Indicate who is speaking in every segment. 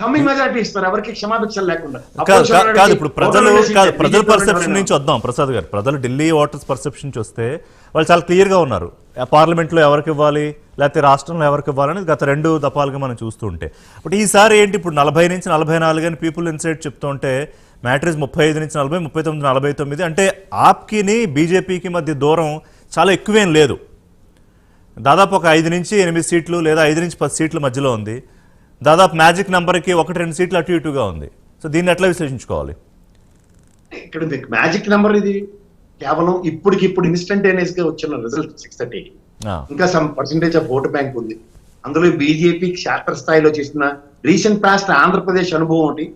Speaker 1: Coming majority ఇస్తారు ఎవరికి క్షమాభిక్షలు లేకుండా.
Speaker 2: కాదు ఇప్పుడు ప్రజల పర్సెప్షన్ నుంచి వద్దాం ప్రసాద్ గారు. ప్రజలు ఢిల్లీ ఓటర్స్ పర్సెప్షన్ నుంచి వస్తే వాళ్ళు చాలా క్లియర్గా ఉన్నారు. పార్లమెంట్లో ఎవరికి ఇవ్వాలి లేకపోతే రాష్ట్రంలో ఎవరికి ఇవ్వాలనేది గత 2 దఫాలుగా మనం చూస్తుంటే. బట్ ఈసారి ఏంటి ఇప్పుడు 40 నుంచి 44 అని పీపుల్ ఇన్సైడ్ చెప్తూ ఉంటే మ్యాట్రిక్స్ 35 నుంచి 40, 39, 49 అంటే ఆప్కిని బీజేపీకి మధ్య దూరం చాలా ఎక్కువేం లేదు. దాదాపు ఒక 5 నుంచి 8 సీట్లు లేదా 5 నుంచి 10 సీట్ల మధ్యలో ఉంది. దాదాపు మ్యాజిక్ నెంబర్కి 1-2 సీట్లు అటు ఇటుగా ఉంది. సో దీన్ని ఎట్లా విశ్లేషించుకోవాలి?
Speaker 1: ఇక్కడ మ్యాజిక్ నెంబర్ ఇది కేవలం ఇప్పటికిప్పుడు ఇన్స్టంటేనియస్ గా వచ్చిన రిజల్ట్ 630. ఇంకా some percentage of vote bank ఉంది అందులో. బీజేపీ క్షేత్రస్థాయిలో చేసిన రీసెంట్ పాస్ట్ ఆంధ్రప్రదేశ్ అనుభవం ఒకటి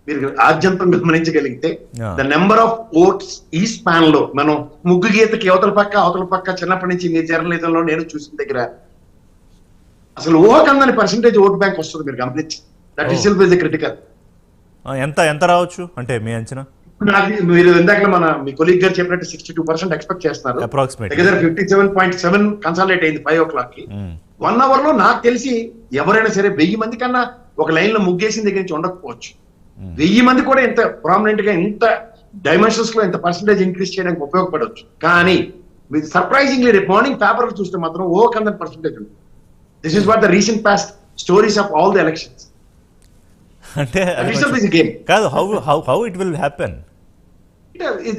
Speaker 1: మీరు ఆద్యంతం గమనించగలిగితే ద నెంబర్ ఆఫ్ ఓట్స్ ఈ స్పాన్ లో మనం ముగ్గు గీతకి అవతల పక్క చిన్నప్పటి నుంచి మీ జర్నలిజంలో నేను చూసిన దగ్గర అసలు ఊహకందని పర్సెంటేజ్ ఓట్ బ్యాంక్ వస్తుంది మీరు గమనించి. That is self is critical.
Speaker 2: ఎంత రావచ్చు అంటే మీ అంచనా?
Speaker 1: మీరు ఇందాక మీ కొలీగ్ గారు చెప్పినట్టు 62% ఎక్స్పెక్ట్ చేస్తున్నారు.
Speaker 2: అప్రాక్సిమేట్లీ
Speaker 1: 57.7 కన్సాలిడేట్ అయింది 5 o'clock కి. 1 hour లో నాకు తెలిసి ఎవరైనా సరే 1000 మంది కన్నా ఒక లైన్ లో ముగ్గేసిన దగ్గర నుంచి ఉండకపోవచ్చు. 1000 మంది కూడా ఇంత ప్రామినెంట్ గా ఇంత డైమెన్షన్స్ లో ఇంత పర్సెంటేజ్ ఇంక్రీజ్ చేయడానికి ఉపయోగపడవచ్చు. కానీ మీరు సర్ప్రైజింగ్లీ రేపు మార్నింగ్ పేపర్ చూస్తే మాత్రం ఓవర్కమ్ పర్సెంటేజ్ ఉంది. This is what the recent past stories of all the elections.
Speaker 2: అంటే కాదు how it will happen?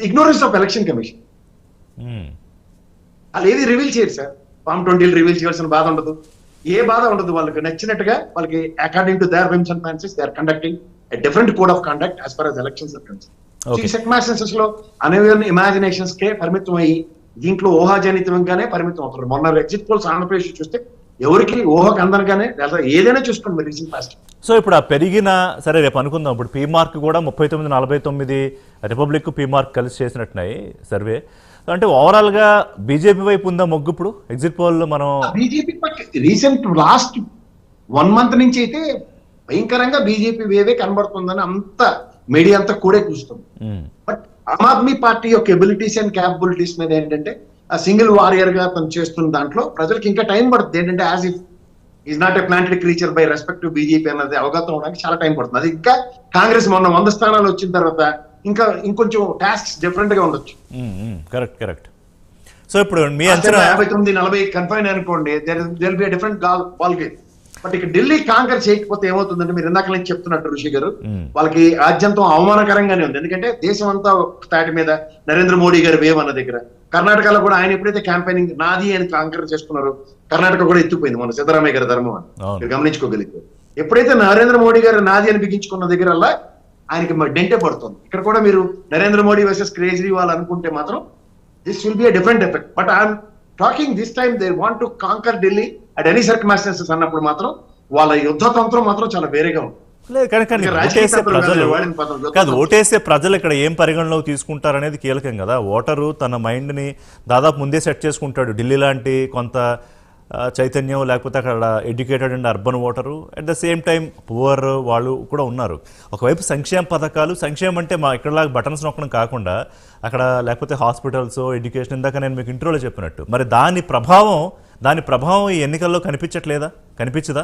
Speaker 1: Ignorance of election commission. వాళ్ళు ఏది రివీల్ చేయరు సార్. ఫామ్ 20 రివీల్ చేయాల్సిన బాధ ఉండదు, ఏ బాధ ఉండదు. వాళ్ళకి నచ్చినట్టుగా వాళ్ళకి according to their whims and fancies they are conducting a different code of conduct as far as elections are concerned. ఈ సెక్మాసెన్సెస్ లో అనేవి ఇమాజినేషన్స్ కే పరిమితం అయ్యి దీంట్లో ఊహాజనితంగానే పరిమితం అవుతారు. మొన్న ఎగ్జిట్ పోల్స్ ఆంధ్రప్రదేశ్ చూస్తే ఎవరికి ఊహకు అందనగానే ఏదైనా చూసుకోండి మీరు రీసెంట్ పాస్ట్.
Speaker 2: సో ఇప్పుడు ఆ పెరిగిన సరే రేపు అనుకుందాం. ఇప్పుడు పీ మార్క్ కూడా 39-49 రిపబ్లిక్ పీ మార్క్ కలిసి చేసినట్టున్నాయి సర్వే. అంటే ఓవరాల్ గా బీజేపీ వైపు ఉందా మొగ్గు ఇప్పుడు ఎగ్జిట్ పోల్? మనం
Speaker 1: బీజేపీ రీసెంట్ లాస్ట్ 1 month నుంచి అయితే భయంకరంగా బీజేపీ వేవే కనబడుతుందని అంత మీడియా అంతా కూడా కూస్తుంది. బట్ ఆమ్ ఆద్మీ పార్టీ యొక్క ఎబిలిటీస్ అండ్ క్యాపబిలిటీస్ మీద ఏంటంటే ఆ సింగిల్ వారియర్ గా తను చేస్తున్న దాంట్లో ప్రజలకు ఇంకా టైం పడుతుంది. ఏంటంటే as if is not a planted creature by respect to BJP అన్నది అవగతం అవడానికి చాలా టైం పడుతుంది. అది ఇంకా కాంగ్రెస్ మొన్న 100 స్థానాలు వచ్చిన తర్వాత ఇంకా ఇంకొంచెం టాస్క్స్ డిఫరెంట్ గా ఉండొచ్చు.
Speaker 2: కరెక్ట్. సో ఇప్పుడు మీ అంచనా
Speaker 1: 59-40 కన్ఫైన్ అనుకోండి, there be a different ball game. But ఇక ఢిల్లీ కాంకర్ చేయకపోతే ఏమవుతుందంటే మీరు ఇందాక నుంచి చెప్తున్నట్టు ఋషి గారు వాళ్ళకి ఆద్యంతం అవమానకరంగానే ఉంది. ఎందుకంటే దేశం అంతా తాటి మీద నరేంద్ర మోడీ గారి వేవ్ అన్న దగ్గర కర్ణాటకలో కూడా ఆయన ఎప్పుడైతే క్యాంపెయినింగ్ నాది అని కాంకర్ చేసుకున్నారో కర్ణాటక కూడా ఎత్తుపోయింది మన సిద్ధరామయ్య గారి ధర్మం అని మీరు గమనించుకోగలిగితే. ఎప్పుడైతే నరేంద్ర మోడీ గారు నాది అని బిగించుకున్న దగ్గర ఆయనకి డెంటే పడుతుంది. ఇక్కడ కూడా మీరు నరేంద్ర మోడీ వర్సెస్ కేజ్రీవాల్ అనుకుంటే మాత్రం this will be a different effect. But I'm talking this time they want to conquer Delhi at any circumstances అన్నప్పుడు మాత్రం వాళ్ళ యుద్ధ తంత్రం మాత్రం చాలా వేరేగా ఉంది.
Speaker 2: కాదు ఓటేసే ప్రజలు ఇక్కడ ఏం పరిగణలోకి తీసుకుంటారనేది కీలకం కదా. ఓటరు తన మైండ్ని దాదాపు ముందే సెట్ చేసుకుంటాడు. ఢిల్లీ లాంటి కొంత చైతన్యం లేకపోతే అక్కడ educated and urban voter at the same time poor వాళ్ళు కూడా ఉన్నారు. ఒకవైపు సంక్షేమ పథకాలు, సంక్షేమం అంటే మా ఇక్కడలాగా బటన్స్ నొక్కడం కాకుండా అక్కడ లేకపోతే హాస్పిటల్స్, ఎడ్యుకేషన్, ఇందాక నేను మీకు ఇంట్రోలో చెప్పినట్టు మరి దాని ప్రభావం ఈ ఎన్నికల్లో కనిపించట్లేదా? కనిపించదా?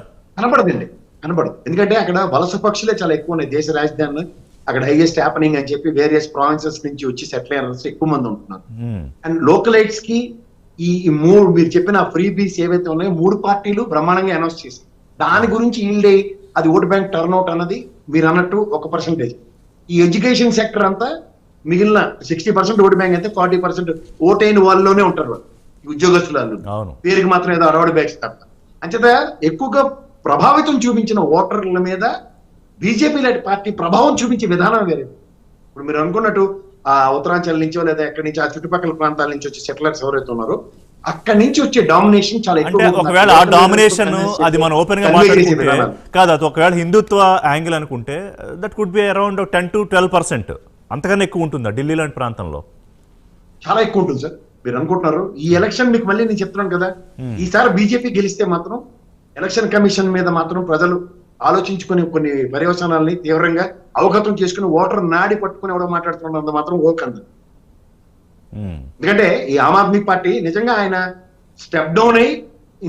Speaker 1: కనబడదు. ఎందుకంటే అక్కడ వలస పక్షులే చాలా ఎక్కువ ఉన్నాయి. దేశ రాజధాని అక్కడ హైయెస్ట్ హ్యాపెనింగ్ అని చెప్పి వేరియస్ ప్రావిన్సెస్ నుంచి వచ్చి సెటిల్ అయిన ఎక్కువ మంది ఉంటున్నారు. అండ్ లోకలైట్స్ కి ఈ మీరు చెప్పిన ఫ్రీ బీస్ ఏవైతే ఉన్నాయో 3 పార్టీలు బ్రహ్మాండంగా అనౌన్స్ చేసి దాని గురించి ఈల్డ్ అయ్యి అది ఓట్ బ్యాంక్ టర్న్అవుట్ అన్నది మీరు అన్నట్టు 1%. ఈ ఎడ్యుకేషన్ సెక్టర్ అంతా మిగిలిన 60% ఓట్ బ్యాంక్ అయితే 40% ఓటైన వాళ్ళలోనే ఉంటారు. వాళ్ళు ఉద్యోగస్తులు పేరుకి మాత్రం ఏదో అరవడి బ్యాగ్స్ తప్ప. అంచేత ఎక్కువగా ప్రభావితం చూపించిన ఓటర్ల మీద బీజేపీ లాంటి పార్టీ ప్రభావం చూపించే విధానం వేరే. ఇప్పుడు మీరు అనుకున్నట్టు ఆ ఉత్తరాంచల్ నుంచో లేదా ఎక్కడి నుంచి ఆ చుట్టుపక్కల ప్రాంతాల నుంచి వచ్చే సెటిలర్స్ ఎవరైతే ఉన్నారో అక్కడి నుంచి వచ్చే డామినేషన్ చాలా ఎక్కువ.
Speaker 2: ఒకవేళ ఆ డామినేషన్ అది మనం ఓపెన్ గా మాట్లాడుకుంటే కాదు, అది ఒకవేళ హిందుత్వ యాంగిల్ అనుకుంటే that could be around 10 to 12%. అంతకన్నా ఎక్కువ ఉంటుందా ఢిల్లీ లాంటి ప్రాంతంలో?
Speaker 1: చాలా ఎక్కువ ఉంటుంది సార్. మీరు అనుకుంటున్నారు ఈ ఎలక్షన్ మీకు మళ్ళీ నేను చెప్తున్నాను కదా, ఈసారి బీజేపీ గెలిస్తే మాత్రం ఎలక్షన్ కమిషన్ మీద మాత్రం ప్రజలు ఆలోచించుకుని కొన్ని పర్యవసానాలని తీవ్రంగా అవగతం చేసుకుని ఓటర్ నాడి పట్టుకుని ఎవడో మాట్లాడుతున్నంత మాత్రం ఓకంది. ఎందుకంటే ఈ ఆమ్ ఆద్మీ పార్టీ నిజంగా ఆయన స్టెప్ డౌన్ అయ్యి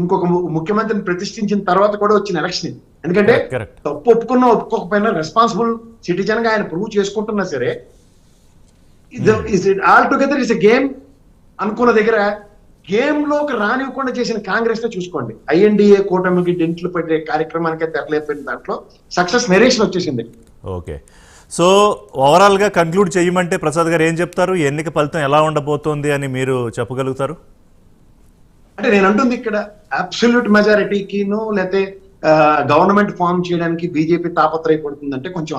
Speaker 1: ఇంకొక ముఖ్యమంత్రిని ప్రతిష్ఠించిన తర్వాత కూడా వచ్చిన ఎలక్షన్. ఎందుకంటే
Speaker 2: Correct.
Speaker 1: తప్పు ఒప్పుకున్నా ఒప్పుకోకపోయినా రెస్పాన్సిబుల్ సిటిజన్ గా ఆయన ప్రూవ్ చేసుకుంటున్నా సరే all together is a game అనుకున్న దగ్గర గేమ్ లోకి రానివ్వకుండా చేసిన కాంగ్రెస్ నే చూసుకోండి. ఐఎన్డిఏ కూటమికి డెంట్లు పెట్టే కార్యక్రమానికి తెరలేపోయిన దాంట్లో సక్సెస్ నెరేషన్ వచ్చేసింది.
Speaker 2: ఓకే, సో ఓవరాల్ గా కంక్లూడ్ చేయమంటే ప్రసాద్ గారు ఏం చెప్తారు? ఈ ఎన్నిక ఫలితం ఎలా ఉండబోతోంది అని మీరు చెప్పగలుగుతారు?
Speaker 1: అంటే నేను అంటుంది ఇక్కడ అబ్సల్యూట్ మెజారిటీకిను లేకపోతే గవర్నమెంట్ ఫామ్ చేయడానికి బీజేపీ తాపత్రయపడుతుందంటే కొంచెం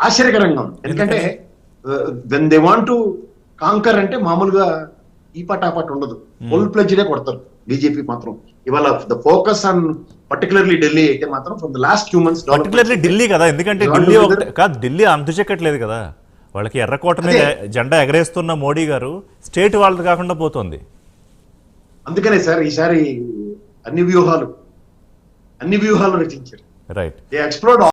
Speaker 1: ఆశ్చర్యకరంగా ఉంది. ఎందుకంటే when they want to conquer అంటే మామూలుగా ఈ పటాపట్ ఉండదు, ఫుల్ ప్లెడ్జ్డే కొడతారు బీజేపీ మాత్రం. ఇవాళ the focus on particularly Delhi అయితే మాత్రం from the last few months
Speaker 2: particularly Delhi కదా, ఎందుకంటే ఢిల్లీ ఒకటే కాదు, ఢిల్లీ అంతు చెక్కట్లేదు కదా, వాళ్ళకి ఎర్రకోట మీద జెండా ఎగరేస్తున్న మోడీ గారు స్టేట్ వాళ్ళది కాకుండా పోతుంది.
Speaker 1: అందుకనే సార్ ఈసారి అన్ని వ్యూహాలు రచించారు.
Speaker 2: రైట్.
Speaker 1: They explored